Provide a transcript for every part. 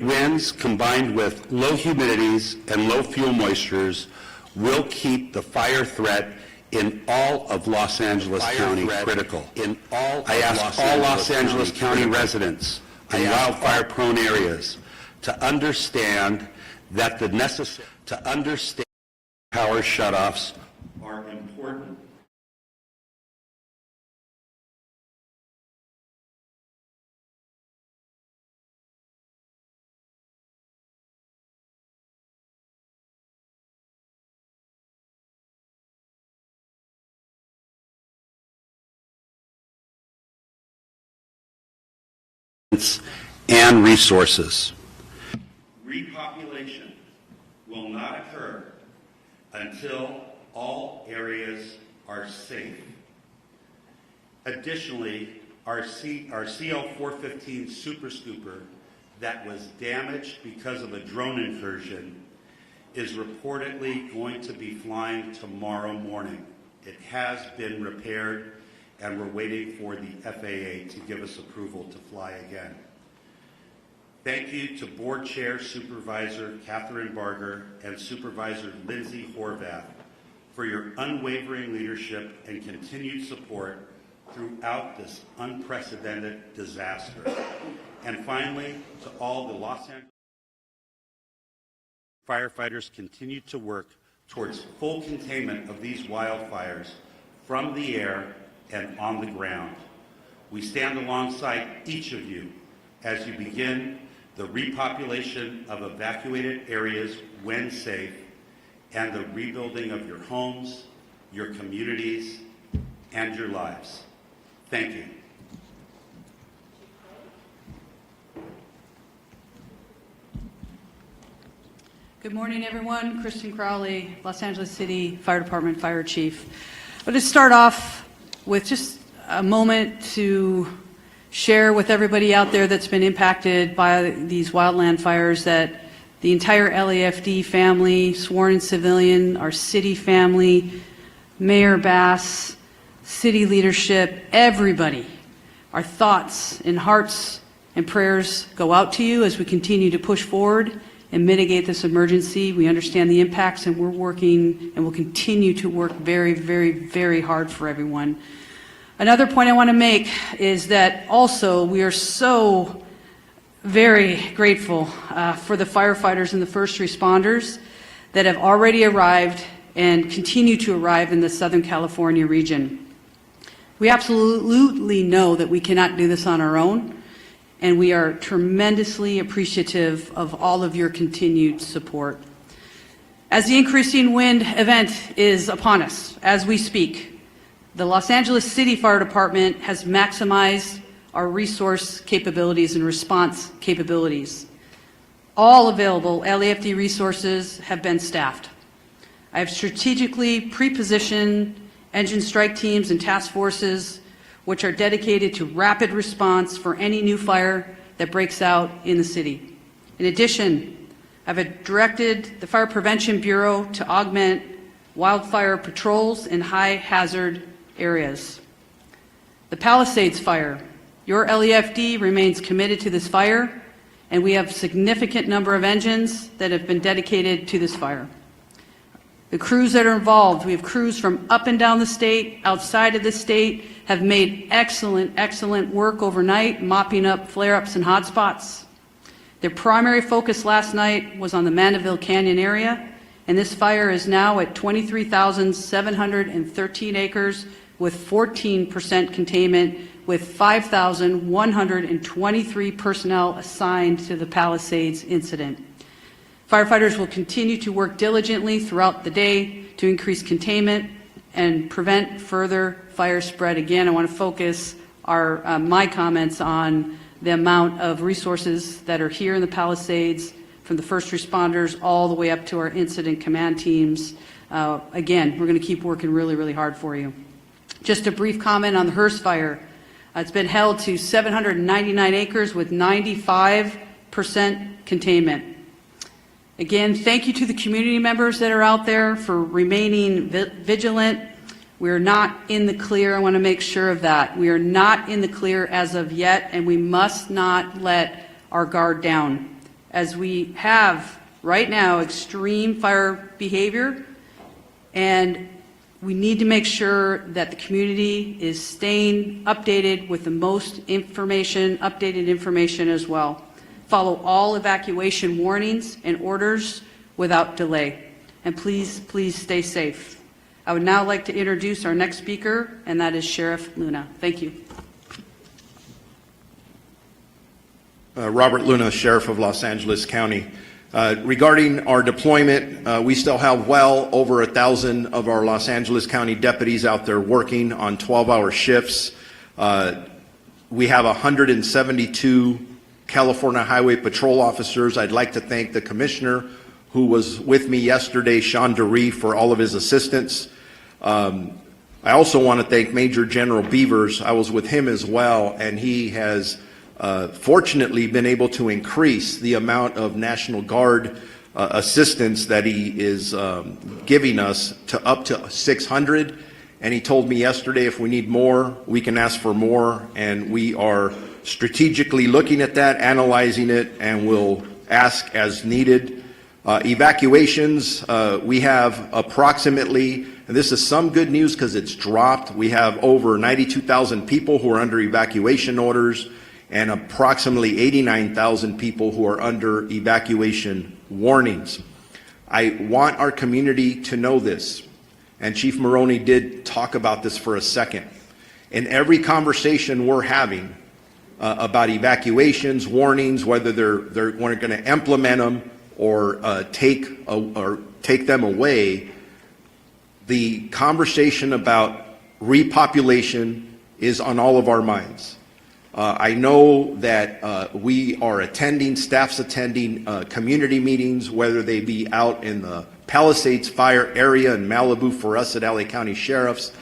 Winds combined with low humidities and low fuel moistures will keep the fire threat in all of Los Angeles County critical. I ask all Los Angeles County residents in wildfire-prone areas to understand that power shutoffs are important. And resources. Repopulation will not occur until all areas are safe. Additionally, our CL-415 Super Scooper that was damaged because of a drone incursion is reportedly going to be flying tomorrow morning. It has been repaired, and we're waiting for the FAA to give us approval to fly again. Thank you to Board Chair Supervisor Catherine Barger and Supervisor Lindsay Horvath for your unwavering leadership and continued support throughout this unprecedented disaster. And finally, to all the Los Angeles firefighters continue to work towards full containment of these wildfires from the air and on the ground. We stand alongside each of you as you begin the repopulation of evacuated areas when safe and the rebuilding of your homes, your communities, and your lives. Thank you. Good morning, everyone. Kristen Crowley, Los Angeles City Fire Department Fire Chief. I'll just start off with just a moment to share with everybody out there that's been impacted by these wildland fires that the entire LAFD family, sworn and civilian, our city family, Mayor Bass, city leadership, everybody, our thoughts and hearts and prayers go out to you as we continue to push forward and mitigate this emergency. We understand the impacts, and we're working and will continue to work very, very, very hard for everyone. Another point I want to make is that also we are so very grateful for the firefighters and the first responders that have already arrived and continue to arrive in the Southern California region. We absolutely know that we cannot do this on our own, and we are tremendously appreciative of all of your continued support. As the increasing wind event is upon us as we speak, the Los Angeles City Fire Department has maximized our resource capabilities and response capabilities. All available LAFD resources have been staffed. I have strategically pre-positioned engine strike teams and task forces which are dedicated to rapid response for any new fire that breaks out in the city. In addition, I've directed the Fire Prevention Bureau to augment wildfire patrols in high hazard areas. The Palisades fire, your LAFD remains committed to this fire, and we have a significant number of engines that have been dedicated to this fire. The crews that are involved, we have crews from up and down the state, outside of the state, have made excellent work overnight, mopping up flare-ups and hotspots. Their primary focus last night was on the Mandeville Canyon area, and this fire is now at 23,713 acres with 14% containment, with 5,123 personnel assigned to the Palisades incident. Firefighters will continue to work diligently throughout the day to increase containment and prevent further fire spread. Again, I want to focus my comments on the amount of resources that are here in the Palisades, from the first responders all the way up to our incident command teams. Again, we're going to keep working really, really hard for you. Just a brief comment on the Hearst fire. It's been held to 799 acres with 95% containment. Again, thank you to the community members that are out there for remaining vigilant. We're not in the clear. I want to make sure of that. We are not in the clear as of yet, and we must not let our guard down. as we have right now extreme fire behavior, and we need to make sure that the community is staying updated with the most information, updated information as well. Follow all evacuation warnings and orders without delay. And please, please stay safe. I would now like to introduce our next speaker, and that is Sheriff Luna. Thank you. Robert Luna, Sheriff of Los Angeles County. Regarding our deployment, we still have well over 1,000 of our Los Angeles County deputies out there working on 12-hour shifts. We have 172 California Highway Patrol officers. I'd like to thank the commissioner who was with me yesterday, Sean DeRee, for all of his assistance. I also want to thank Major General Beavers. I was with him as well, and he has fortunately been able to increase the amount of National Guard assistance that he is giving us to up to 600. And he told me yesterday if we need more, we can ask for more, and we are strategically looking at that, analyzing it, and will ask as needed. Evacuations, we have approximately, and this is some good news because it's dropped, we have over 92,000 people who are under evacuation orders, and approximately 89,000 people who are under evacuation warnings. I want our community to know this, and Chief Maroney did talk about this for a second. In every conversation we're having about evacuations, warnings, whether they're going to implement them or take them away, the conversation about repopulation is on all of our minds. I know that we are attending, staff's attending community meetings, whether they be out in the Palisades Fire area in Malibu for us at LA County Sheriffs,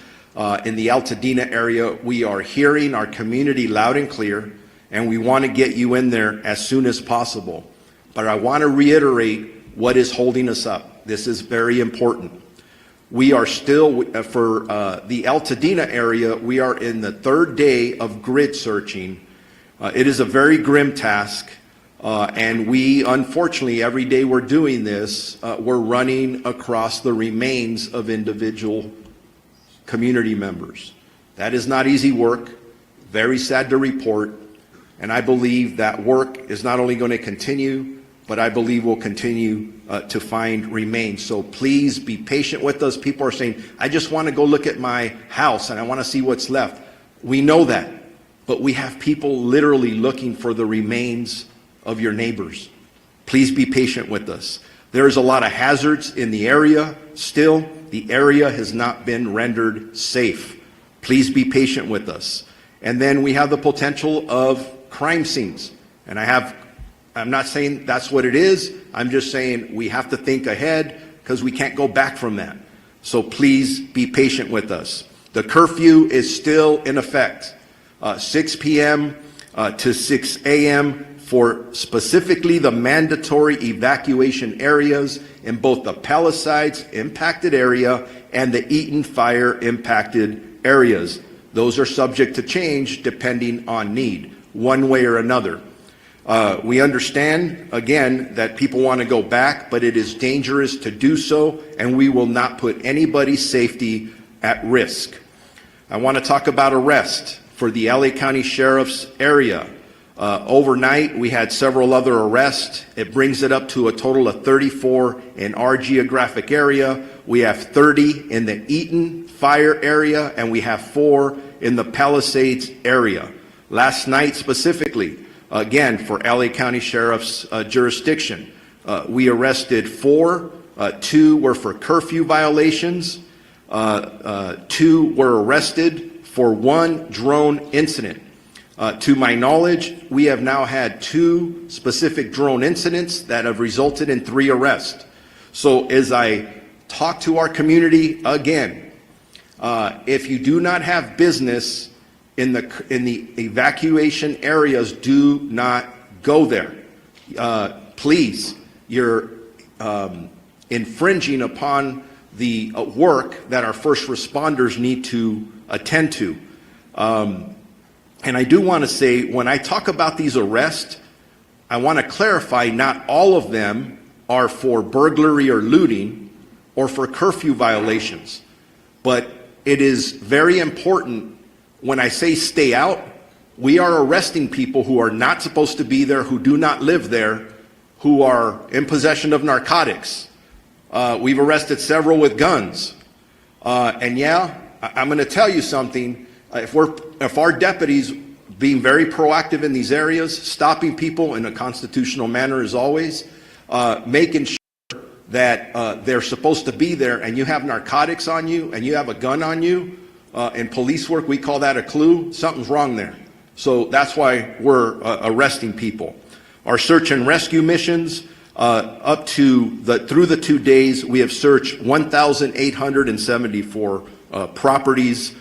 in the Altadena area. We are hearing our community loud and clear, and we want to get you in there as soon as possible. But I want to reiterate what is holding us up. This is very important. We are still, for the Altadena area, we are in the third day of grid searching. It is a very grim task, and we, unfortunately, every day we're doing this, we're running across the remains of individual community members. That is not easy work, very sad to report, and I believe that work is not only going to continue, but I believe we'll continue to find remains. So please be patient with us. People are saying, I just want to go look at my house and I want to see what's left. We know that, but we have people literally looking for the remains of your neighbors. Please be patient with us. There's a lot of hazards in the area still. The area has not been rendered safe. Please be patient with us. And then we have the potential of crime scenes. And I'm not saying that's what it is. I'm just saying we have to think ahead because we can't go back from that. So please be patient with us. The curfew is still in effect, 6 p.m. To 6 a.m. for specifically the mandatory evacuation areas in both the Palisades impacted area and the Eaton Fire impacted areas. Those are subject to change depending on need, one way or another. We understand, again, that people want to go back, but it is dangerous to do so, and we will not put anybody's safety at risk. I want to talk about arrest for the LA County Sheriff's area. Overnight, we had several other arrests. It brings it up to a total of 34 in our geographic area. We have 30 in the Eaton Fire area, and we have 4 in the Palisades area. Last night specifically, again, for LA County Sheriff's jurisdiction, we arrested 4. 2 were for curfew violations. 2 were arrested for 1 drone incident. To my knowledge, we have now had 2 specific drone incidents that have resulted in 3 arrests. So as I talk to our community again, if you do not have business in the evacuation areas, do not go there. Please, you're infringing upon the work that our first responders need to attend to. And I do want to say, when I talk about these arrests, I want to clarify, not all of them are for burglary or looting or for curfew violations. But it is very important when I say stay out, we are arresting people who are not supposed to be there, who do not live there, who are in possession of narcotics. We've arrested several with guns. And yeah, I'm going to tell you something. If our deputies being very proactive in these areas, stopping people in a constitutional manner as always, making sure that they're supposed to be there, and you have narcotics on you and you have a gun on you, in police work we call that a clue. Something's wrong there. So that's why we're arresting people. Our search and rescue missions, through the 2 days, we have searched 1,874 properties.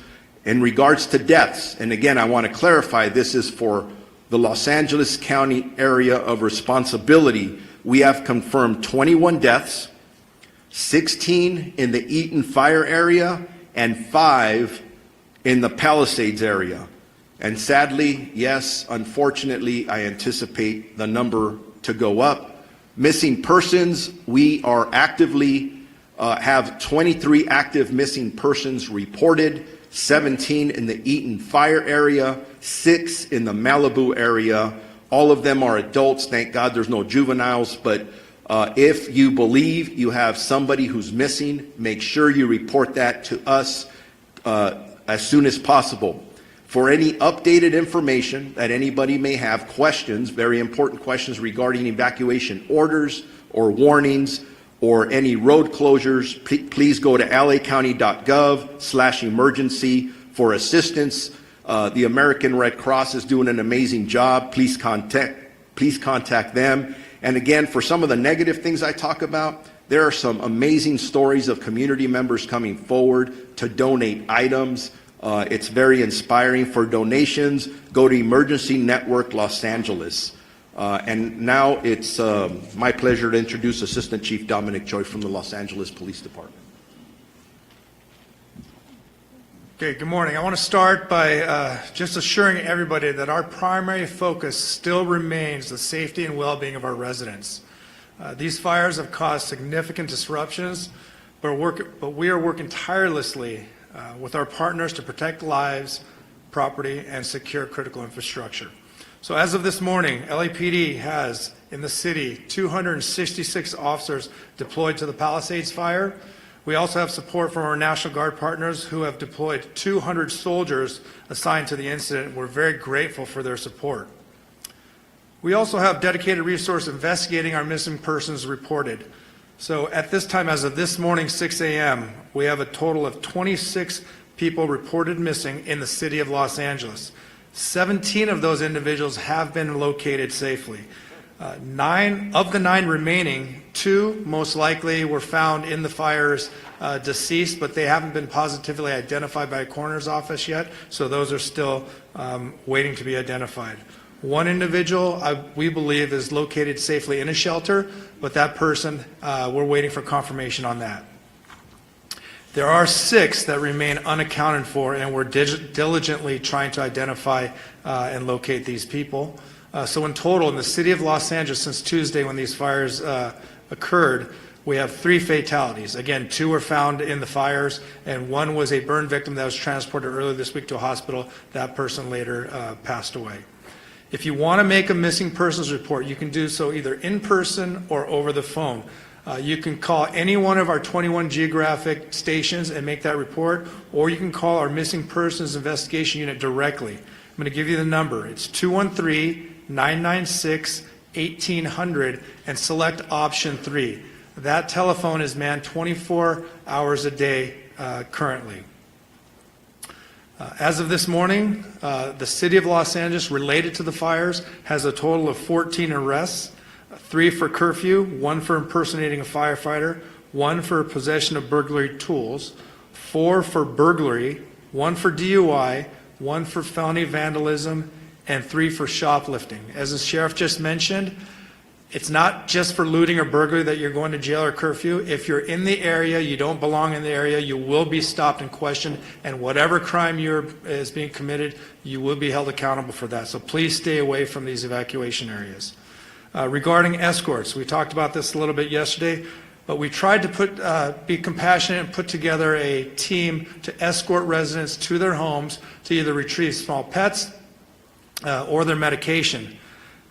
In regards to deaths, and again, I want to clarify, this is for the Los Angeles County area of responsibility. We have confirmed 21 deaths, 16 in the Eaton Fire area, and 5 in the Palisades area. And sadly, yes, unfortunately, I anticipate the number to go up. Missing persons, we are actively, have 23 active missing persons reported, 17 in the Eaton Fire area, 6 in the Malibu area. All of them are adults. Thank God there's no juveniles. But if you believe you have somebody who's missing, make sure you report that to us as soon as possible. For any updated information that anybody may have, questions, very important questions regarding evacuation orders or warnings, or any road closures, please go to lacounty.gov/emergency for assistance. The American Red Cross is doing an amazing job. Please contact them. And again, for some of the negative things I talk about, there are some amazing stories of community members coming forward to donate items. It's very inspiring. For donations, go to Emergency Network Los Angeles. And now it's my pleasure to introduce Assistant Chief Dominic Choi from the Los Angeles Police Department. Okay, good morning. I want to start by just assuring everybody that our primary focus still remains the safety and well-being of our residents. These fires have caused significant disruptions, but we are working tirelessly with our partners to protect lives, property, and secure critical infrastructure. So as of this morning, LAPD has in the city 266 officers deployed to the Palisades fire. We also have support from our National Guard partners who have deployed 200 soldiers assigned to the incident. We're very grateful for their support. We also have dedicated resources investigating our missing persons reported. So at this time, as of this morning, 6 a.m., we have a total of 26 people reported missing in the city of Los Angeles. 17 of those individuals have been located safely. 9 of the 9 remaining, 2 most likely were found in the fires deceased, but they haven't been positively identified by a coroner's office yet, so those are still waiting to be identified. 1 individual, we believe, is located safely in a shelter, but that person, we're waiting for confirmation on that. There are 6 that remain unaccounted for, and we're diligently trying to identify and locate these people. So in total, in the city of Los Angeles, since Tuesday when these fires occurred, we have 3 fatalities. Again, 2 were found in the fires, and 1 was a burn victim that was transported earlier this week to a hospital. That person later passed away. If you want to make a missing persons report, you can do so either in person or over the phone. You can call any one of our 21 geographic stations and make that report, or you can call our missing persons investigation unit directly. I'm going to give you the number. It's 213-996-1800 and select option 3. That telephone is manned 24 hours a day currently. As of this morning, the city of Los Angeles, related to the fires, has a total of 14 arrests, 3 for curfew, 1 for impersonating a firefighter, 1 for possession of burglary tools, 4 for burglary, 1 for DUI, 1 for felony vandalism, and 3 for shoplifting. As the sheriff just mentioned, it's not just for looting or burglary that you're going to jail or curfew. If you're in the area, you don't belong in the area, you will be stopped and questioned, and whatever crime is being committed, you will be held accountable for that. So please stay away from these evacuation areas. Regarding escorts, we talked about this a little bit yesterday, but we tried to be compassionate and put together a team to escort residents to their homes to either retrieve small pets or their medication.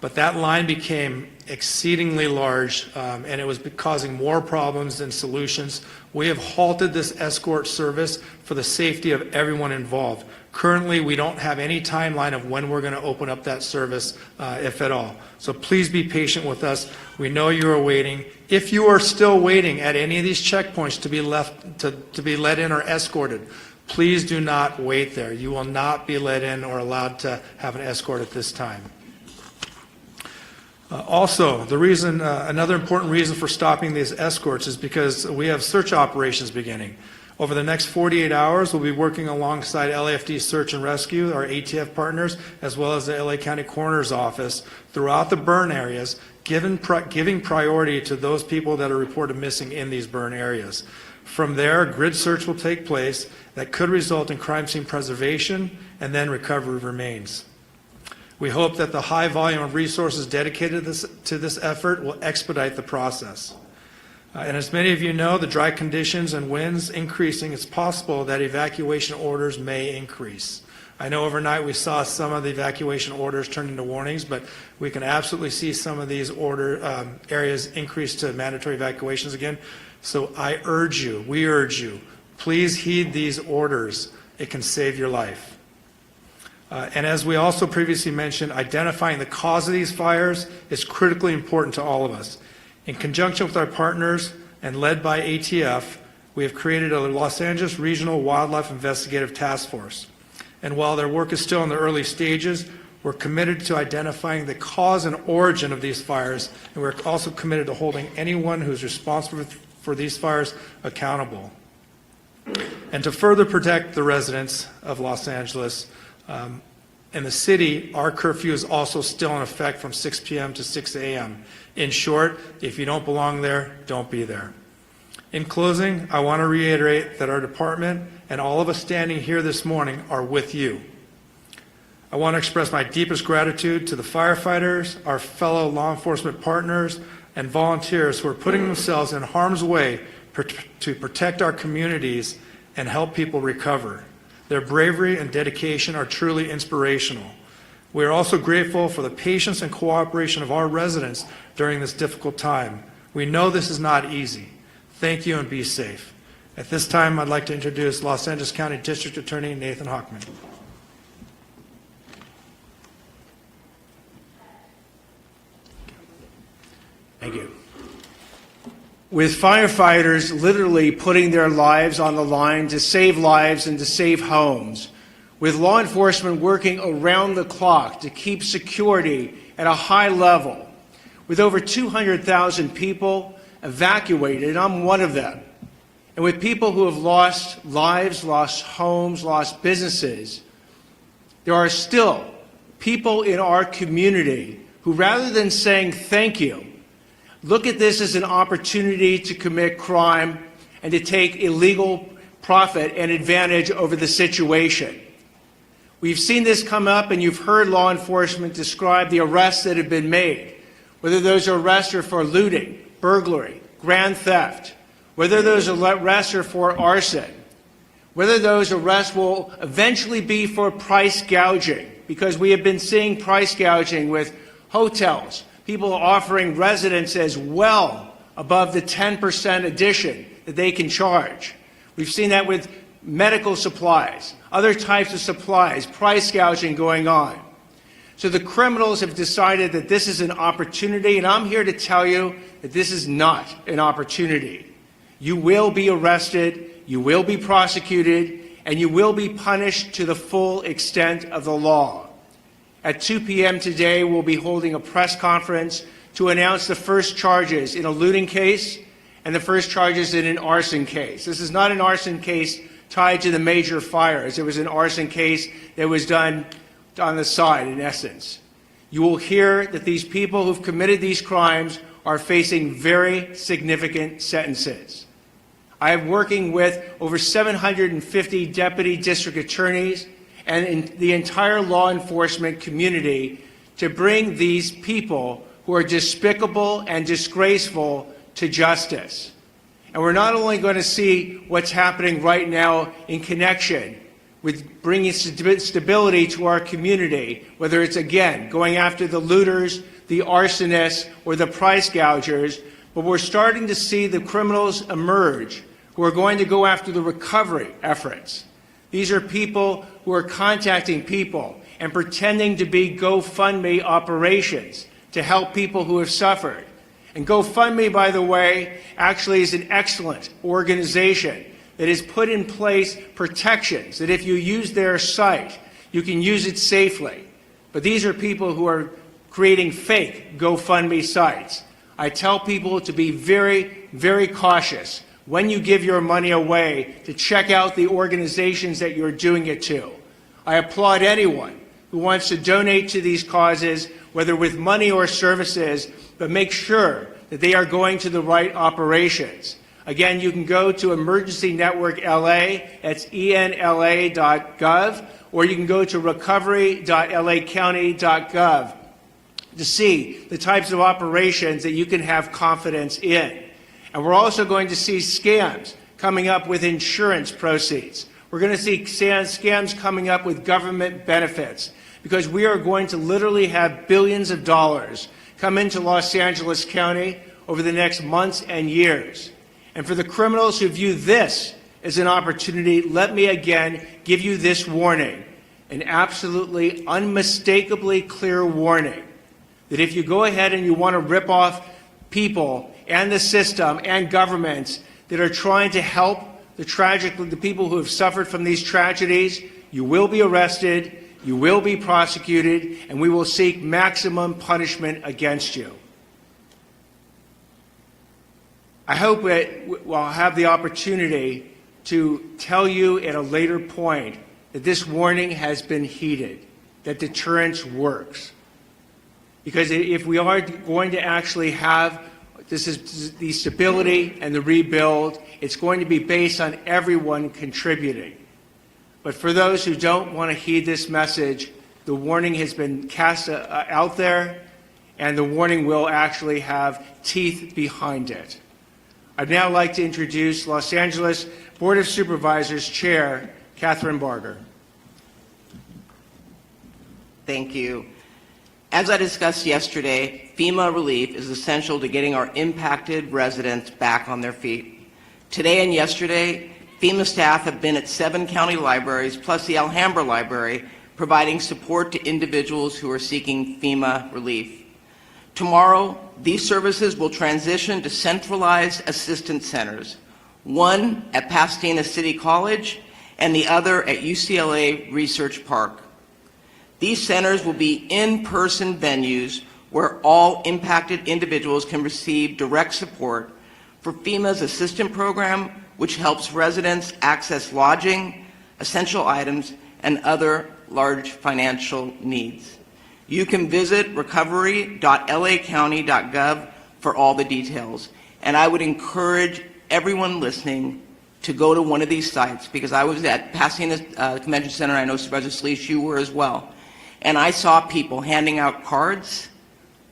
But that line became exceedingly large, and it was causing more problems than solutions. We have halted this escort service for the safety of everyone involved. Currently, we don't have any timeline of when we're going to open up that service, if at all. So please be patient with us. We know you are waiting. If you are still waiting at any of these checkpoints to be let in or escorted, please do not wait there. You will not be let in or allowed to have an escort at this time. Also, another important reason for stopping these escorts is because we have search operations beginning. Over the next 48 hours, we'll be working alongside LAFD Search and Rescue, our ATF partners, as well as the LA County Coroner's Office throughout the burn areas, giving priority to those people that are reported missing in these burn areas. From there, a grid search will take place that could result in crime scene preservation and then recovery of remains. We hope that the high volume of resources dedicated to this effort will expedite the process. And as many of you know, the dry conditions and winds increasing, it's possible that evacuation orders may increase. I know overnight we saw some of the evacuation orders turn into warnings, but we can absolutely see some of these areas increase to mandatory evacuations again. So we urge you, please heed these orders. It can save your life. And as we also previously mentioned, identifying the cause of these fires is critically important to all of us. In conjunction with our partners and led by ATF, we have created a Los Angeles Regional Wildlife Investigative Task Force. And while their work is still in the early stages, we're committed to identifying the cause and origin of these fires, and we're also committed to holding anyone who's responsible for these fires accountable. And to further protect the residents of Los Angeles, in the city, our curfew is also still in effect from 6 p.m. to 6 a.m. In short, if you don't belong there, don't be there. In closing, I want to reiterate that our department and all of us standing here this morning are with you. I want to express my deepest gratitude to the firefighters, our fellow law enforcement partners, and volunteers who are putting themselves in harm's way to protect our communities and help people recover. Their bravery and dedication are truly inspirational. We are also grateful for the patience and cooperation of our residents during this difficult time. We know this is not easy. Thank you and be safe. At this time, I'd like to introduce Los Angeles County District Attorney Nathan Hochman. Thank you. With firefighters literally putting their lives on the line to save lives and to save homes, with law enforcement working around the clock to keep security at a high level, with over 200,000 people evacuated, and I'm one of them, and with people who have lost lives, lost homes, lost businesses, there are still people in our community who, rather than saying thank you, look at this as an opportunity to commit crime and to take illegal profit and advantage over the situation. We've seen this come up, and you've heard law enforcement describe the arrests that have been made, whether those arrests are for looting, burglary, grand theft, whether those arrests are for arson, whether those arrests will eventually be for price gouging, because we have been seeing price gouging with hotels, people offering residents as well above the 10% addition that they can charge. We've seen that with medical supplies, other types of supplies, price gouging going on. So the criminals have decided that this is an opportunity, and I'm here to tell you that this is not an opportunity. You will be arrested, you will be prosecuted, and you will be punished to the full extent of the law. At 2 p.m. today, we'll be holding a press conference to announce the first charges in a looting case and the first charges in an arson case. This is not an arson case tied to the major fires. It was an arson case that was done on the side, in essence. You will hear that these people who've committed these crimes are facing very significant sentences. I am working with over 750 deputy district attorneys and in the entire law enforcement community to bring these people who are despicable and disgraceful to justice. And we're not only going to see what's happening right now in connection with bringing stability to our community, whether it's, again, going after the looters, the arsonists, or the price gougers, but we're starting to see the criminals emerge who are going to go after the recovery efforts. These are people who are contacting people and pretending to be GoFundMe operations to help people who have suffered. And GoFundMe, by the way, actually is an excellent organization that has put in place protections that if you use their site, you can use it safely. But these are people who are creating fake GoFundMe sites. I tell people to be very, very cautious when you give your money away, to check out the organizations that you're doing it to. I applaud anyone who wants to donate to these causes, whether with money or services, but make sure that they are going to the right operations. Again, you can go to Emergency Network LA, that's enla.gov, or you can go to recovery.lacounty.gov to see the types of operations that you can have confidence in. And we're also going to see scams coming up with insurance proceeds. We're going to see scams coming up with government benefits, because we are going to literally have billions of dollars come into Los Angeles County over the next months and years. And for the criminals who view this as an opportunity, let me again give you this warning, an absolutely unmistakably clear warning, that if you go ahead and you want to rip off people and the system and governments that are trying to help the people who have suffered from these tragedies, you will be arrested, you will be prosecuted, and we will seek maximum punishment against you. I hope that we'll have the opportunity to tell you at a later point that this warning has been heeded, that deterrence works. Because if we are going to actually have the stability and the rebuild, it's going to be based on everyone contributing. But for those who don't want to heed this message, the warning has been cast out there, and the warning will actually have teeth behind it. I'd now like to introduce Los Angeles Board of Supervisors Chair Catherine Barger. Thank you. As I discussed yesterday, FEMA relief is essential to getting our impacted residents back on their feet. Today and yesterday, FEMA staff have been at 7 county libraries, plus the Alhambra Library, providing support to individuals who are seeking FEMA relief. Tomorrow, these services will transition to centralized assistance centers, one at Pasadena City College and the other at UCLA Research Park. These centers will be in-person venues where all impacted individuals can receive direct support for FEMA's assistant program, which helps residents access lodging, essential items, and other large financial needs. You can visit recovery.lacounty.gov for all the details. And I would encourage everyone listening to go to one of these sites, because I was at Pasadena Convention Center, and I know Supervisor Sleece, you were as well. And I saw people handing out cards.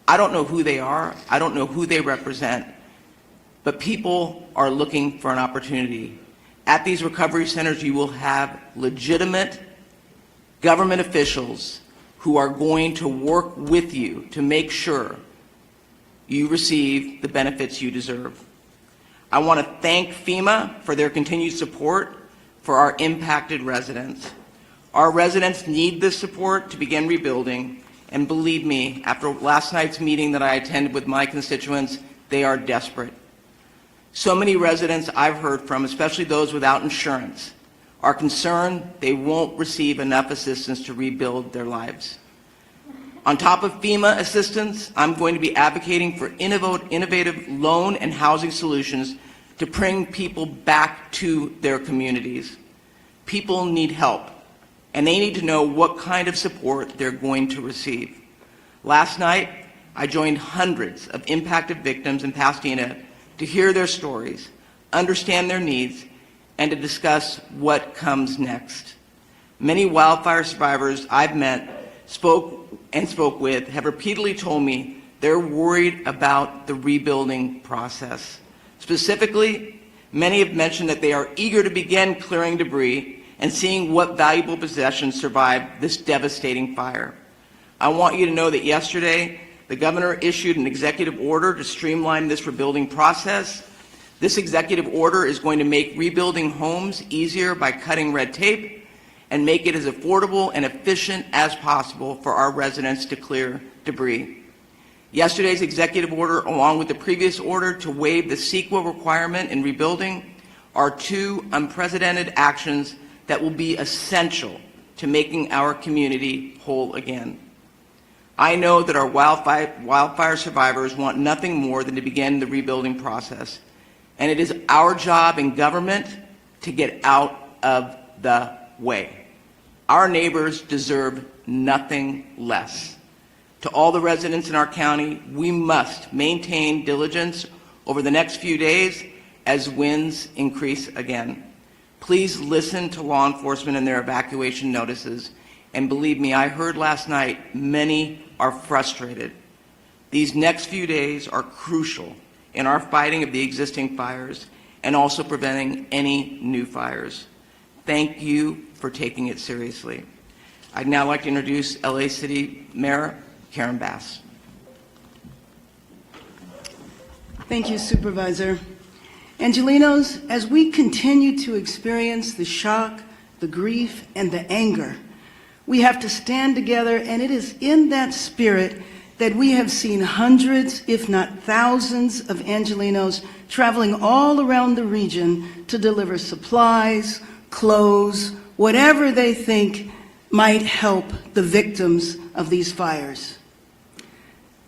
I don't know who they are. I don't know who they represent. But people are looking for an opportunity. At these recovery centers, you will have legitimate government officials who are going to work with you to make sure you receive the benefits you deserve. I want to thank FEMA for their continued support for our impacted residents. Our residents need this support to begin rebuilding, and believe me, after last night's meeting that I attended with my constituents, they are desperate. So many residents I've heard from, especially those without insurance, are concerned they won't receive enough assistance to rebuild their lives. On top of FEMA assistance, I'm going to be advocating for innovative loan and housing solutions to bring people back to their communities. People need help, and they need to know what kind of support they're going to receive. Last night, I joined hundreds of impacted victims in Pasadena to hear their stories, understand their needs, and to discuss what comes next. Many wildfire survivors I've met, spoke with, have repeatedly told me They're worried about the rebuilding process. Specifically, many have mentioned that they are eager to begin clearing debris and seeing what valuable possessions survived this devastating fire. I want you to know that yesterday, the governor issued an executive order to streamline this rebuilding process. This executive order is going to make rebuilding homes easier by cutting red tape and make it as affordable and efficient as possible for our residents to clear debris. Yesterday's executive order, along with the previous order to waive the CEQA requirement in rebuilding, are two unprecedented actions that will be essential to making our community whole again. I know that our wildfire survivors want nothing more than to begin the rebuilding process, and it is our job in government to get out of the way. Our neighbors deserve nothing less. To all the residents in our county, we must maintain diligence over the next few days as winds increase again. Please listen to law enforcement and their evacuation notices. And believe me, I heard last night, many are frustrated. These next few days are crucial in our fighting of the existing fires and also preventing any new fires. Thank you for taking it seriously. I'd now like to introduce LA City Mayor Karen Bass. Thank you, Supervisor. Angelenos, as we continue to experience the shock, the grief, and the anger, we have to stand together, and it is in that spirit that we have seen hundreds, if not thousands, of Angelenos traveling all around the region to deliver supplies, clothes, whatever they think might help the victims of these fires.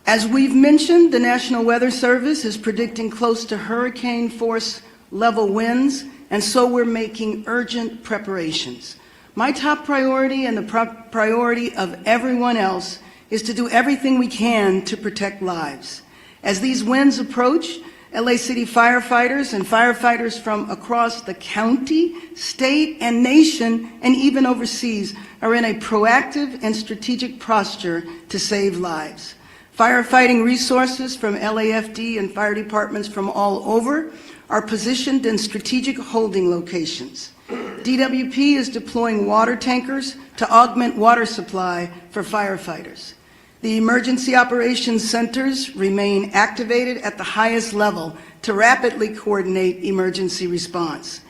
As we've mentioned, the National Weather Service is predicting close to hurricane force level winds, and so we're making urgent preparations. My top priority and the priority of everyone else is to do everything we can to protect lives. As these winds approach, LA City firefighters and firefighters from across the county, state, and nation, and even overseas, are in a proactive and strategic posture to save lives. Firefighting resources from LAFD and fire departments from all over are positioned in strategic holding locations. DWP is deploying water tankers to augment water supply for firefighters. The emergency operations centers remain activated at the highest level to rapidly coordinate emergency response.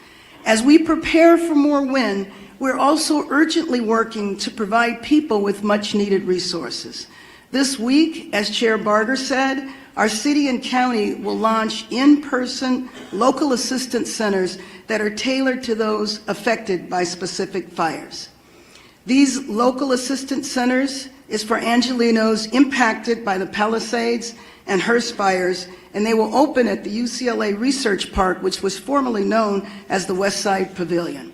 As we prepare for more wind, we're also urgently working to provide people with much-needed resources. This week, as Chair Barger said, our city and county will launch in-person local assistance centers that are tailored to those affected by specific fires. These local assistance centers is for Angelenos impacted by the Palisades and Hearst fires, and they will open at the UCLA Research Park, which was formerly known as the West Side Pavilion.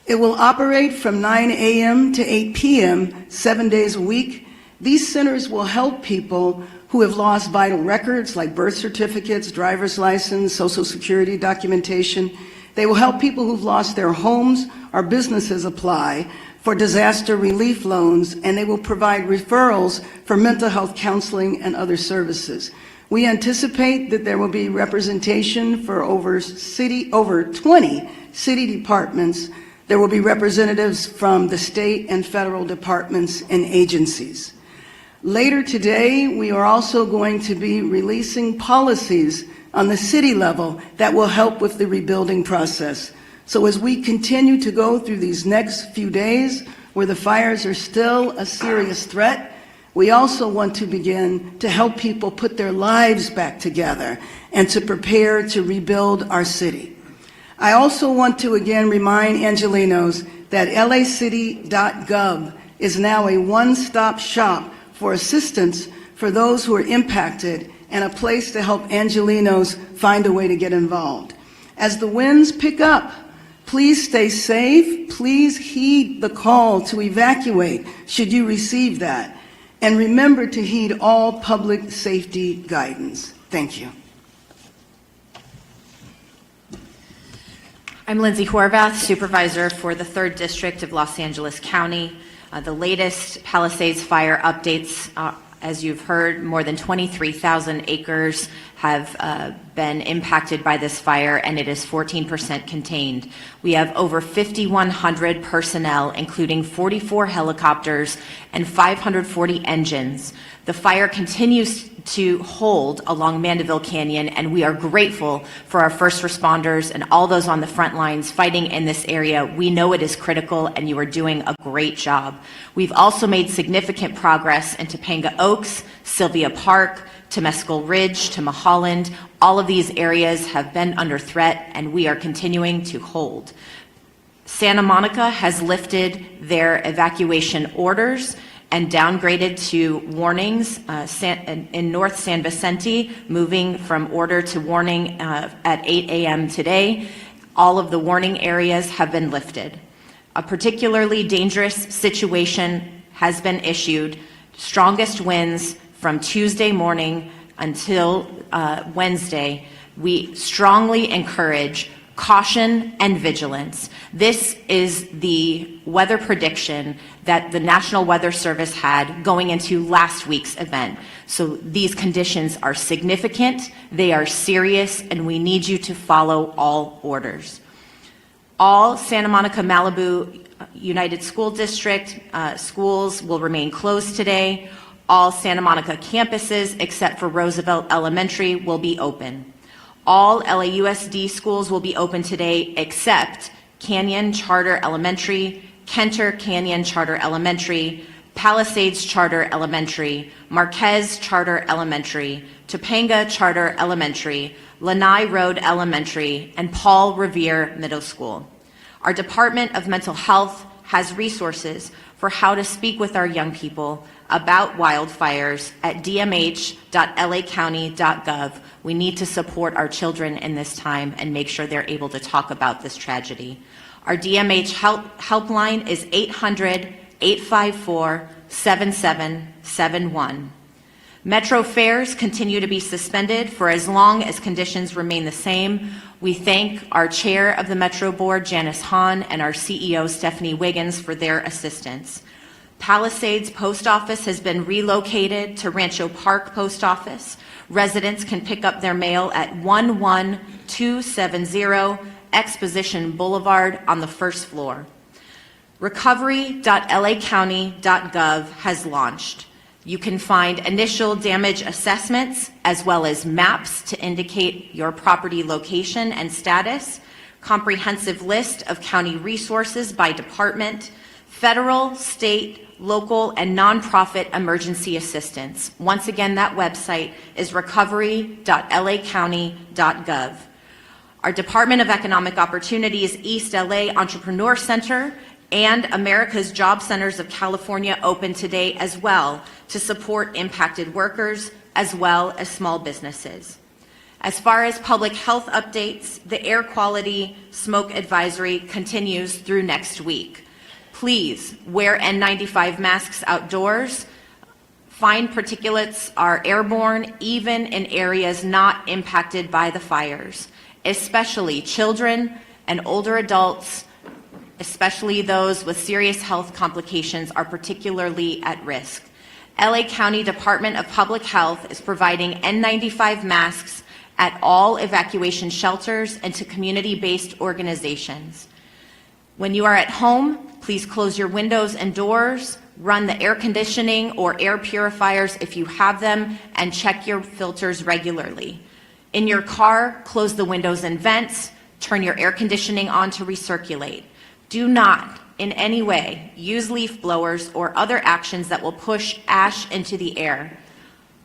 It will operate from 9 a.m. to 8 p.m. 7 days a week. These centers will help people who have lost vital records like birth certificates, driver's license, Social Security documentation. They will help people who've lost their homes or businesses apply for disaster relief loans, and they will provide referrals for mental health counseling and other services. We anticipate that there will be representation for over 20 city departments. There will be representatives from the state and federal departments and agencies. Later today, we are also going to be releasing policies on the city level that will help with the rebuilding process. So as we continue to go through these next few days where the fires are still a serious threat, we also want to begin to help people put their lives back together and to prepare to rebuild our city. I also want to again remind Angelenos that lacity.gov is now a one-stop shop for assistance for those who are impacted and a place to help Angelenos find a way to get involved. As the winds pick up, please stay safe. Please heed the call to evacuate should you receive that. And remember to heed all public safety guidance. Thank you. I'm Lindsay Horvath, Supervisor for the 3rd District of Los Angeles County. The latest Palisades fire updates As you've heard, more than 23,000 acres have been impacted by this fire, and it is 14% contained. We have over 5,100 personnel, including 44 helicopters and 540 engines. The fire continues to hold along Mandeville Canyon, and we are grateful for our first responders and all those on the front lines fighting in this area. We know it is critical, and you are doing a great job. We've also made significant progress in Topanga Oaks, Sylvia Park, Temescal Ridge, to Mulholland. All of these areas have been under threat, and we are continuing to hold. Santa Monica has lifted their evacuation orders and downgraded to warnings in North San Vicente, moving from order to warning at 8 a.m. today. All of the warning areas have been lifted. A particularly dangerous situation has been issued. Strongest winds from Tuesday morning until Wednesday. We strongly encourage caution and vigilance. This is the weather prediction that the National Weather Service had going into last week's event. So these conditions are significant, they are serious, and we need you to follow all orders. All Santa Monica Malibu United School District schools will remain closed today. All Santa Monica campuses, except for Roosevelt Elementary, will be open. All LAUSD schools will be open today except Canyon Charter Elementary, Kenter Canyon Charter Elementary, Palisades Charter Elementary, Marquez Charter Elementary, Topanga Charter Elementary, Lanai Road Elementary, and Paul Revere Middle School. Our Department of Mental Health has resources for how to speak with our young people about wildfires at dmh.lacounty.gov. We need to support our children in this time and make sure they're able to talk about this tragedy. Our DMH helpline is 800-854-7771. Metro fares continue to be suspended for as long as conditions remain the same. We thank our chair of the Metro Board, Janice Hahn, and our CEO, Stephanie Wiggins, for their assistance. Palisades Post Office has been relocated to Rancho Park Post Office. Residents can pick up their mail at 11270 Exposition Boulevard on the first floor. Recovery.lacounty.gov has launched. You can find initial damage assessments as well as maps to indicate your property location and status, comprehensive list of county resources by department, federal, state, local, and nonprofit emergency assistance. Once again, that website is recovery.lacounty.gov. Our Department of Economic Opportunities East LA Entrepreneur Center and America's Job Centers of California open today as well to support impacted workers as well as small businesses. As far as public health updates, the air quality smoke advisory continues through next week. Please wear N95 masks outdoors. Fine particulates are airborne even in areas not impacted by the fires, especially children and older adults, especially those with serious health complications, are particularly at risk. LA County Department of Public Health is providing N95 masks at all evacuation shelters and to community-based organizations. When you are at home, please close your windows and doors, run the air conditioning or air purifiers if you have them, and check your filters regularly. In your car, close the windows and vents, turn your air conditioning on to recirculate. Do not, in any way, use leaf blowers or other actions that will push ash into the air.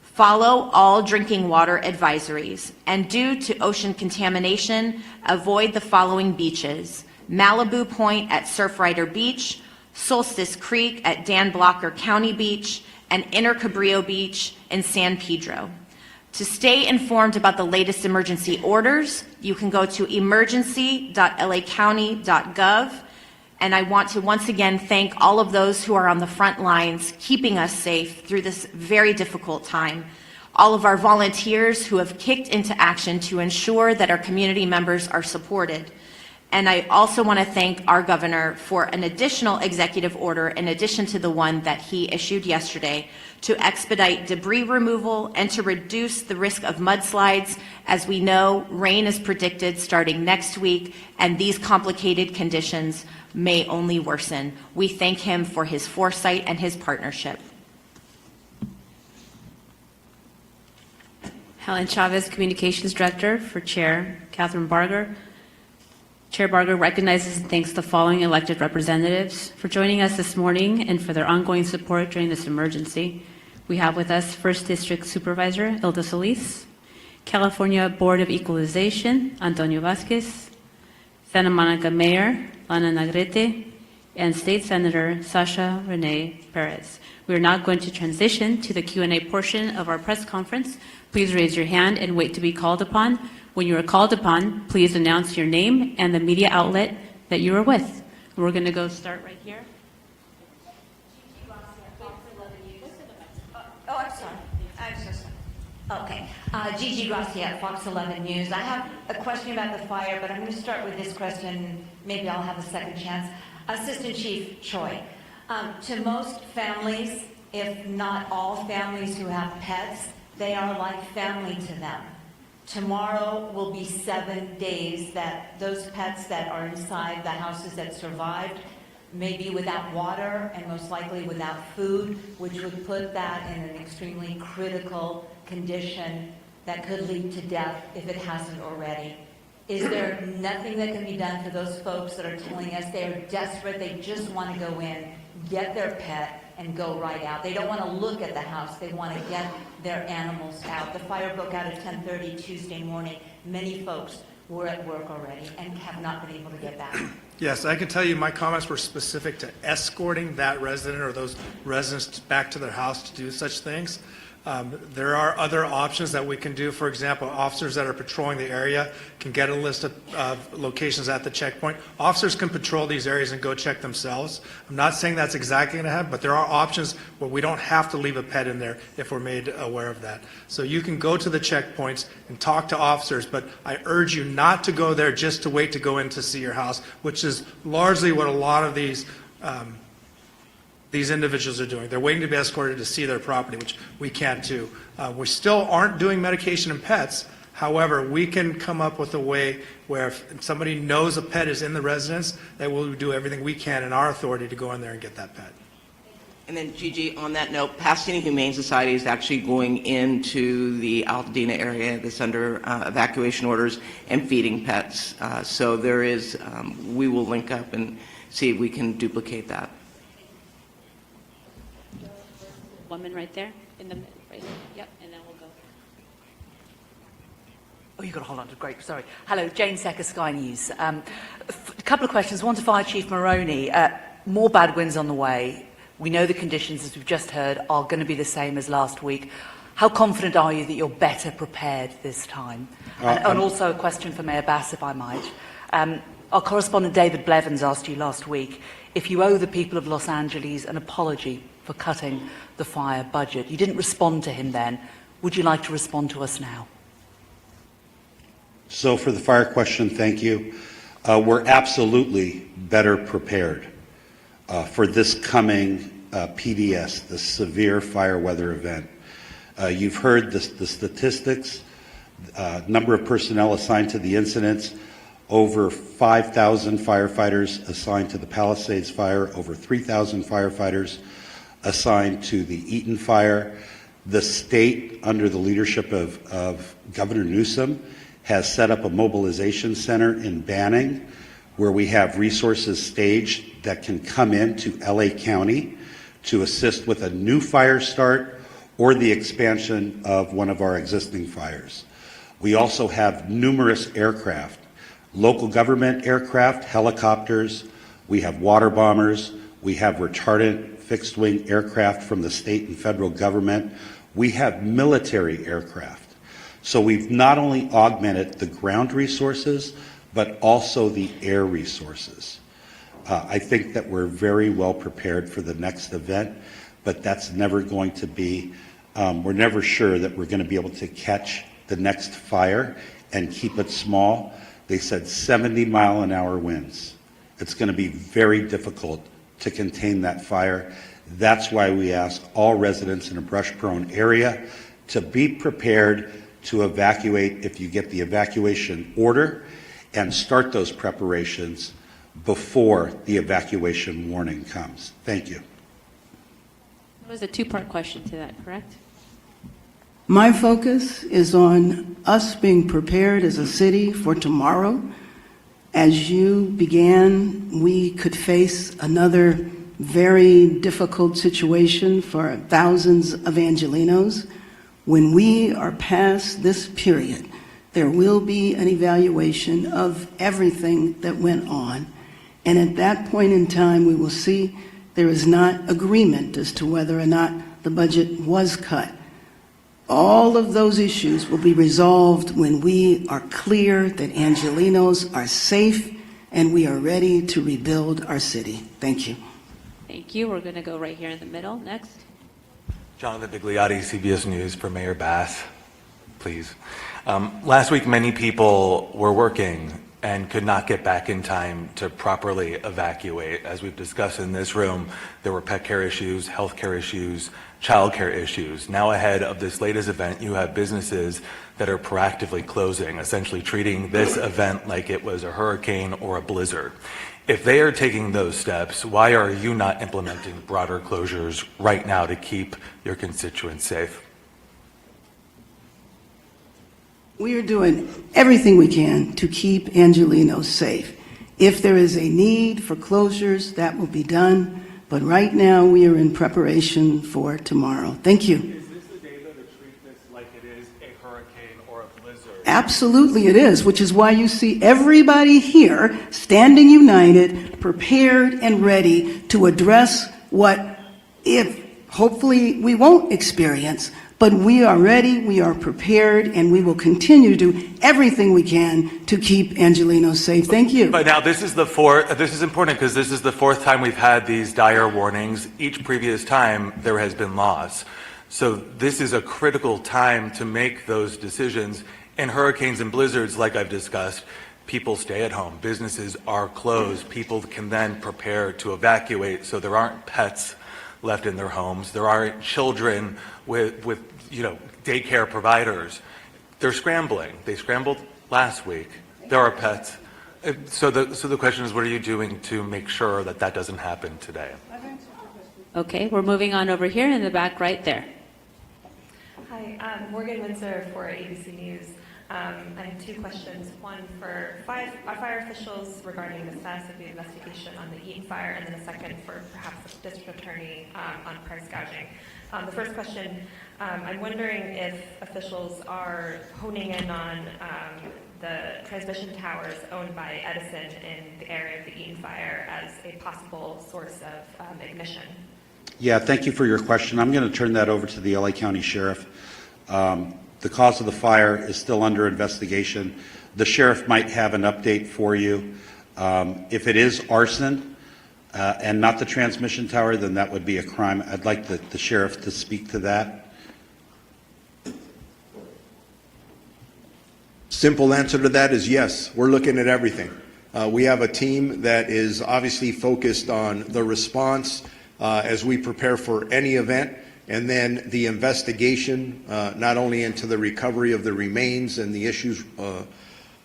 Follow all drinking water advisories, and due to ocean contamination, avoid the following beaches: Malibu Point at Surfrider Beach, Solstice Creek at Dan Blocker County Beach, and Inner Cabrillo Beach in San Pedro. To stay informed about the latest emergency orders, you can go to emergency.lacounty.gov. And I want to once again thank all of those who are on the front lines, keeping us safe through this very difficult time. All of our volunteers who have kicked into action to ensure that our community members are supported. And I also want to thank our governor for an additional executive order in addition to the one that he issued yesterday to expedite debris removal and to reduce the risk of mudslides. As we know, rain is predicted starting next week, and these complicated conditions may only worsen. We thank him for his foresight and his partnership. Helen Chavez, Communications Director for Chair Catherine Barger. Chair Barger recognizes and thanks the following elected representatives for joining us this morning and for their ongoing support during this emergency. We have with us 1st District Supervisor Hilda Solis, California Board of Equalization Antonio Vasquez, Santa Monica Mayor Lana Nagrete, and State Senator Sasha Renee Perez. We are now going to transition to the Q&A portion of our press conference. Please raise your hand and wait to be called upon. When you are called upon, please announce your name and the media outlet that you are with. And we're going to go start right here. Oh, I'm sorry. I'm so sorry. Okay. Gigi Garcia, Fox 11 News. I have a question about the fire, but I'm going to start with this question. Maybe I'll have a second chance. Assistant Chief Choi, to most families, if not all families who have pets, they are like family to them. Tomorrow will be 7 days that those pets that are inside the houses that survived may be without water and most likely without food, which would put that in an extremely critical condition that could lead to death if it hasn't already. Is there nothing that can be done for those folks that are telling us they are desperate, they just want to go in, get their pet, and go right out? They don't want to look at the house, they want to get their animals out. The fire broke out at 10:30 Tuesday morning. Many folks were at work already and have not been able to get back. Yes, I can tell you my comments were specific to escorting that resident or those residents back to their house to do such things. There are other options that we can do. For example, officers that are patrolling the area can get a list of locations at the checkpoint. Officers can patrol these areas and go check themselves. I'm not saying that's exactly going to happen, but there are options where we don't have to leave a pet in there if we're made aware of that. So you can go to the checkpoints and talk to officers, but I urge you not to go there just to wait to go in to see your house, which is largely what a lot of these individuals are doing. They're waiting to be escorted to see their property, which we can't do. We still aren't doing medication in pets. However, we can come up with a way where if somebody knows a pet is in the residence, that we'll do everything we can in our authority to go in there and get that pet. And then, Gigi, on that note, Pasadena Humane Society is actually going into the Altadena area that's under evacuation orders and feeding pets. So there is, we will link up and see if we can duplicate that. Woman right there in the right here. Yep, and then we'll go. Oh, you've got to hold on to great. Sorry. Hello, Jane Secker, Sky News. A couple of questions. One to Fire Chief Maroney. More bad winds on the way. We know the conditions, as we've just heard, are going to be the same as last week. How confident are you that you're better prepared this time? And also a question for Mayor Bass, if I might. Our correspondent David Blevins asked you last week if you owe the people of Los Angeles an apology for cutting the fire budget. You didn't respond to him then. Would you like to respond to us now? So for the fire question, thank you. We're absolutely better prepared for this coming PDS, the severe fire weather event. You've heard the statistics, number of personnel assigned to the incidents, over 5,000 firefighters assigned to the Palisades fire, over 3,000 firefighters assigned to the Eaton fire. The state, under the leadership of Governor Newsom, has set up a mobilization center in Banning where we have resources staged that can come into LA County to assist with a new fire start or the expansion of one of our existing fires. We also have numerous aircraft, local government aircraft, helicopters, we have water bombers, we have retardant fixed-wing aircraft from the state and federal government, we have military aircraft. So we've not only augmented the ground resources, but also the air resources. I think that we're very well prepared for the next event, but that's never going to be, we're never sure that we're going to be able to catch the next fire and keep it small. They said 70-mile-an-hour winds. It's going to be very difficult to contain that fire. That's why we ask all residents in a brush-prone area to be prepared to evacuate if you get the evacuation order, and start those preparations before the evacuation warning comes. Thank you. That was a two-part question to that, correct? My focus is on us being prepared as a city for tomorrow. As you began, we could face another very difficult situation for thousands of Angelenos. When we are past this period, there will be an evaluation of everything that went on. And at that point in time, we will see there is not agreement as to whether or not the budget was cut. All of those issues will be resolved when we are clear that Angelenos are safe and we are ready to rebuild our city. Thank you. Thank you. We're going to go right here in the middle. Next. Jonathan Bigliotti, CBS News, for Mayor Bass, please. Last week, many people were working and could not get back in time to properly evacuate. As we've discussed in this room, there were pet care issues, health care issues, child care issues. Now ahead of this latest event, you have businesses that are proactively closing, essentially treating this event like it was a hurricane or a blizzard. If they are taking those steps, why are you not implementing broader closures right now to keep your constituents safe? We are doing everything we can to keep Angelenos safe. If there is a need for closures, that will be done. But right now, we are in preparation for tomorrow. Thank you. Is this the data to treat this like it is a hurricane or a blizzard? Absolutely it is, which is why you see everybody here standing united, prepared and ready to address what, if hopefully we won't experience, but we are ready, we are prepared, and we will continue to do everything we can to keep Angelenos safe. Thank you. But now this is important because this is the fourth time we've had these dire warnings. Each previous time there has been loss. So this is a critical time to make those decisions. In hurricanes and blizzards, like I've discussed, people stay at home. Businesses are closed. People can then prepare to evacuate so there aren't pets left in their homes. There aren't children with daycare providers. They're scrambling. They scrambled last week. There are pets. So the question is, what are you doing to make sure that that doesn't happen today? Okay, we're moving on over here in the back right there. Hi, I'm Morgan Windsor for ABC News. I have two questions. One for fire officials regarding the status of the investigation on the Eaton fire, and then a second for perhaps the district attorney on price gouging. The first question, I'm wondering if officials are honing in on the transmission towers owned by Edison in the area of the Eaton fire as a possible source of ignition. Yeah, thank you for your question. I'm going to turn that over to the LA County Sheriff. The cause of the fire is still under investigation. The sheriff might have an update for you. If it is arson and not the transmission tower, then that would be a crime. I'd like the sheriff to speak to that. Simple answer to that is yes. We're looking at everything. We have a team that is obviously focused on the response as we prepare for any event, and then the investigation, not only into the recovery of the remains and the issues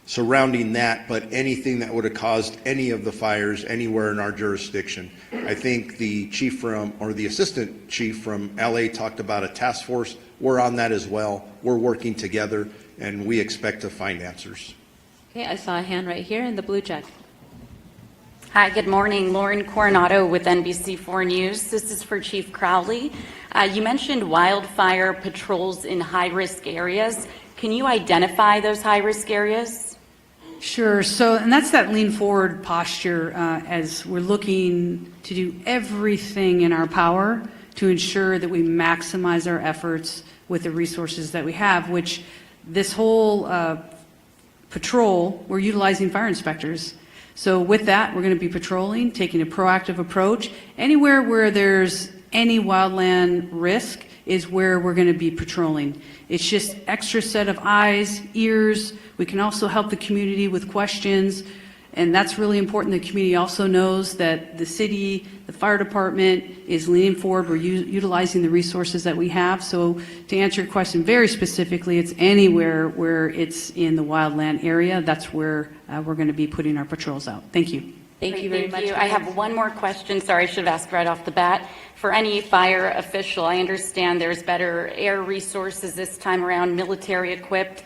surrounding that, but anything that would have caused any of the fires anywhere in our jurisdiction. I think the chief or the assistant chief from LA talked about a task force. We're on that as well. We're working together, and we expect to find answers. Okay, I saw a hand right here in the blue check. Hi, good morning. Lauren Coronado with NBC4 News. This is for Chief Crowley. You mentioned wildfire patrols in high-risk areas. Can you identify those high-risk areas? Sure. So, and that's that lean forward posture as we're looking to do everything in our power to ensure that we maximize our efforts with the resources that we have, which this whole patrol, we're utilizing fire inspectors. So with that, we're going to be patrolling, taking a proactive approach. Anywhere where there's any wildland risk is where we're going to be patrolling. It's just extra set of eyes, ears. We can also help the community with questions. And that's really important. The community also knows that the city, the fire department is leaning forward. We're utilizing the resources that we have. So to answer your question very specifically, it's anywhere where it's in the wildland area. That's where we're going to be putting our patrols out. Thank you. Thank you very much. I have one more question. Sorry, I should have asked right off the bat. For any fire official, I understand there's better air resources this time around, military equipped.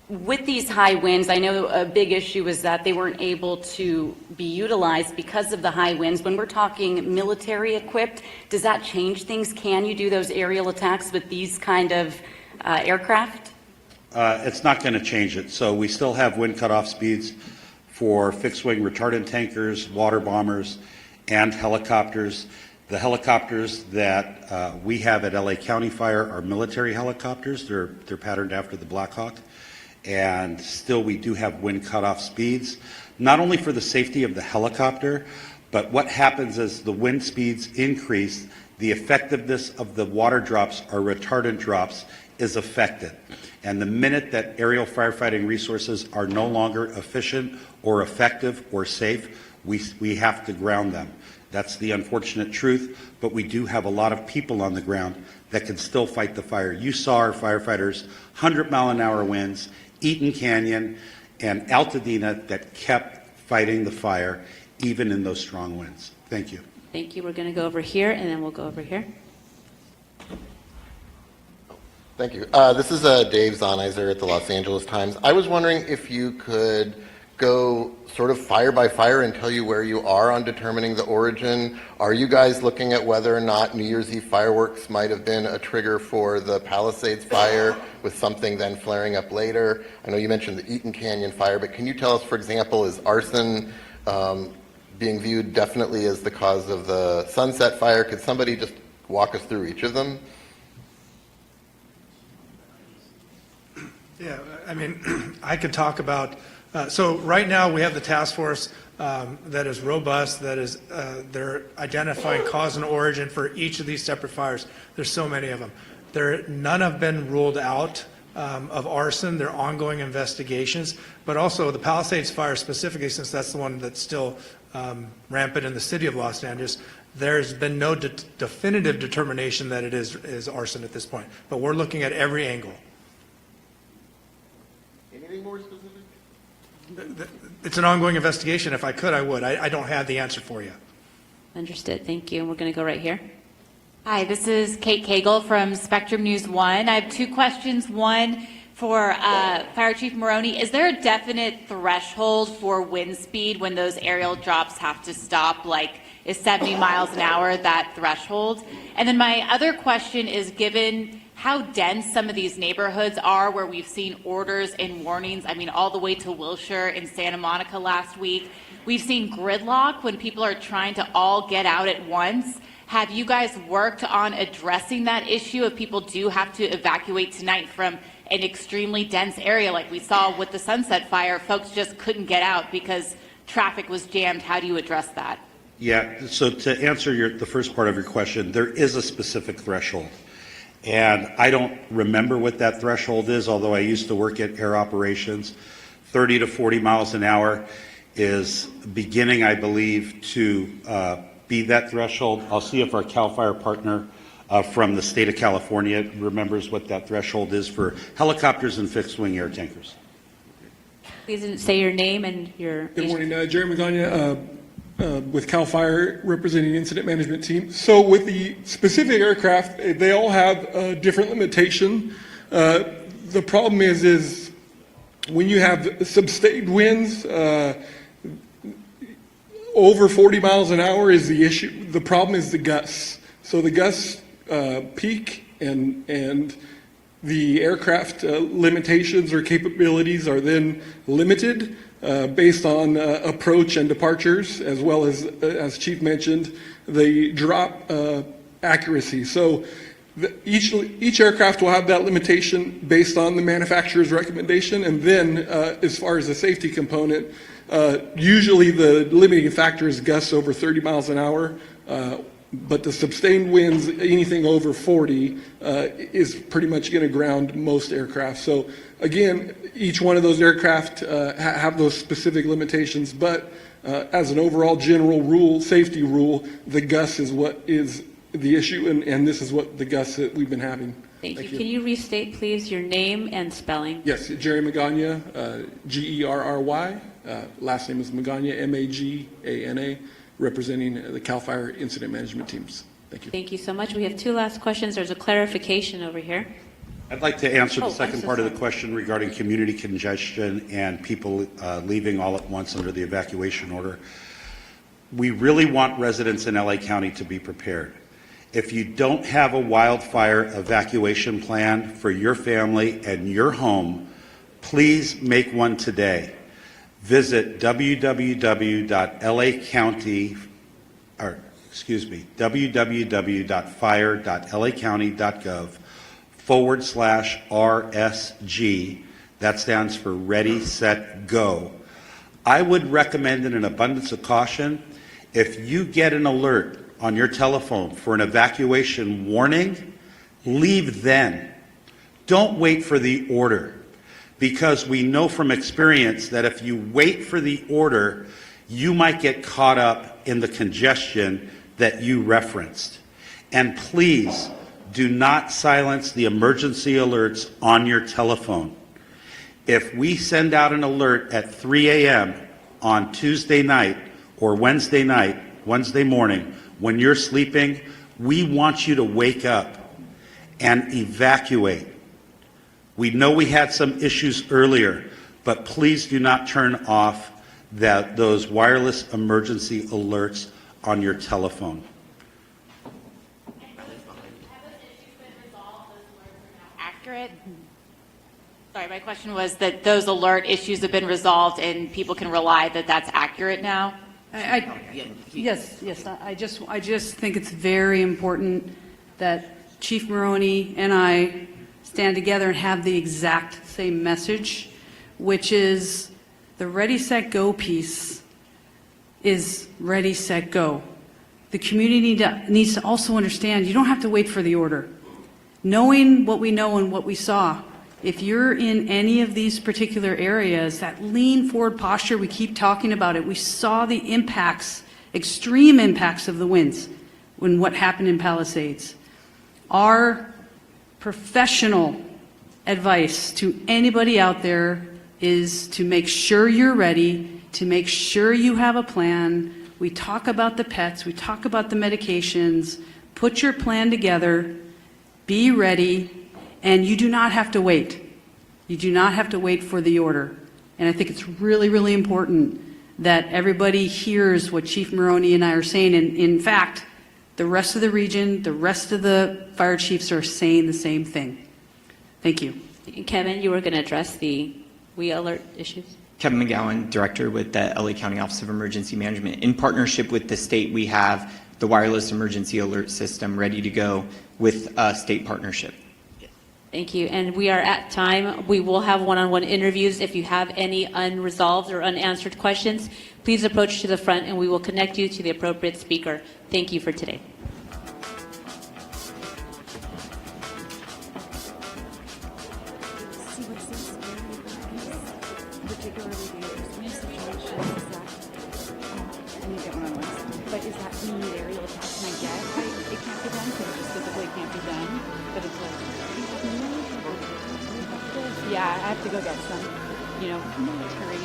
With these high winds, I know a big issue is that they weren't able to be utilized because of the high winds. When we're talking military equipped, does that change things? Can you do those aerial attacks with these kind of aircraft? It's not going to change it. So we still have wind cutoff speeds for fixed-wing retardant tankers, water bombers, and helicopters. The helicopters that we have at LA County Fire are military helicopters. They're patterned after the Black Hawk. And still we do have wind cutoff speeds, not only for the safety of the helicopter, but what happens as the wind speeds increase, the effectiveness of the water drops or retardant drops is affected. And the minute that aerial firefighting resources are no longer efficient or effective or safe, we have to ground them. That's the unfortunate truth, but we do have a lot of people on the ground that can still fight the fire. You saw our firefighters, 100-mile-an-hour winds, Eaton Canyon and Altadena that kept fighting the fire even in those strong winds. Thank you. Thank you. We're going to go over here, and then we'll go over here. Thank you. This is Dave Zonizer at the Los Angeles Times. I was wondering if you could go sort of fire by fire and tell you where you are on determining the origin. Are you guys looking at whether or not New Year's Eve fireworks might have been a trigger for the Palisades fire with something then flaring up later? I know you mentioned the Eaton Canyon fire, but can you tell us, for example, is arson being viewed definitely as the cause of the Sunset fire? Could somebody just walk us through each of them? Yeah, I mean, I could talk about, so right now we have the task force that is robust, that is, they're identifying cause and origin for each of these separate fires. There's so many of them. None have been ruled out of arson. They're ongoing investigations, but also the Palisades fire specifically, since that's the one that's still rampant in the city of Los Angeles, there's been no definitive determination that it is arson at this point, but we're looking at every angle. Anything more specific? It's an ongoing investigation. If I could, I would. I don't have the answer for you. Understood. Thank you. We're going to go right here. Hi, this is Kate Cagle from Spectrum News 1. I have two questions. One for Fire Chief Maroney. Is there a definite threshold for wind speed when those aerial drops have to stop? Like, is 70 miles an hour that threshold? And then my other question is, given how dense some of these neighborhoods are where we've seen orders and warnings, I mean, all the way to Wilshire and Santa Monica last week, we've seen gridlock when people are trying to all get out at once. Have you guys worked on addressing that issue if people do have to evacuate tonight from an extremely dense area like we saw with the Sunset Fire? Folks just couldn't get out because traffic was jammed. How do you address that? Yeah, so to answer the first part of your question, there is a specific threshold. And I don't remember what that threshold is, although I used to work at air operations. 30 to 40 miles an hour is beginning, I believe, to be that threshold. I'll see if our CAL FIRE partner from the state of California remembers what that threshold is for helicopters and fixed-wing air tankers. Please say your name and your... Good morning, Jerry Magana, with CAL FIRE representing the incident management team. So with the specific aircraft, they all have a different limitation. The problem is when you have sustained winds, over 40 miles an hour is the issue. The problem is the gusts. So the gusts peak and the aircraft limitations or capabilities are then limited based on approach and departures, as well as Chief mentioned, the drop accuracy. So each aircraft will have that limitation based on the manufacturer's recommendation, and then as far as the safety component, usually the limiting factor is gusts over 30 miles an hour. But the sustained winds, anything over 40, is pretty much going to ground most aircraft. So again, each one of those aircraft have those specific limitations, but as an overall general rule, safety rule, the gusts is what is the issue, and this is what the gusts that we've been having. Thank you. Can you restate, please, your name and spelling? Yes, Jerry Magana, Gerry. Last name is Magana, Magana, representing the CAL FIRE incident management teams. Thank you. Thank you so much. We have two last questions. There's a clarification over here. I'd like to answer the I'm second so part of the sorry. question regarding community congestion and people leaving all at once under the evacuation order. We really want residents in LA County to be prepared. If you don't have a wildfire evacuation plan for your family and your home, please make one today. Visit www.fire.lacounty.gov/RSG. That stands for Ready, Set, Go. I would recommend, in an abundance of caution, if you get an alert on your telephone for an evacuation warning, leave then. Don't wait for the order, because we know from experience that if you wait for the order, you might get caught up in the congestion that you referenced. And please do not silence the emergency alerts on your telephone. If we send out an alert at 3 a.m. on Tuesday night or Wednesday morning, when you're sleeping, we want you to wake up and evacuate. We know we had some issues earlier, but please do not turn off those wireless emergency alerts on your telephone. Accurate? Sorry, my question was that those alert issues have been resolved and people can rely that that's accurate now? Yes, I just think it's very important that Chief Maroney and I stand together and have the exact same message, which is the Ready, Set, Go piece is Ready, Set, Go. The community needs to also understand you don't have to wait for the order. Knowing what we know and what we saw, if you're in any of these particular areas, that lean forward posture, we keep talking about it. We saw the impacts, extreme impacts of the winds when what happened in Palisades. Our professional advice to anybody out there is to make sure you're ready, to make sure you have a plan. We talk about the pets, we talk about the medications, put your plan together, be ready, and you do not have to wait. You do not have to wait for the order. And I think it's really, really important that everybody hears what Chief Maroney and I are saying. And in fact, the rest of the region, the rest of the fire chiefs are saying the same thing. Thank you. Kevin, you were going to address the alert issues? Kevin McGowan, Director with the LA County Office of Emergency Management. In partnership with the state, we have the wireless emergency alert system ready to go with a state partnership. Thank you. And we are at time. We will have one-on-one interviews. If you have any unresolved or unanswered questions, please approach to the front and we will connect you to the appropriate speaker. Thank you for today. But is that the new aerial attack? Can I get why it can't be done? Because it just physically can't be done. But it's like, yeah, I have to go get some, military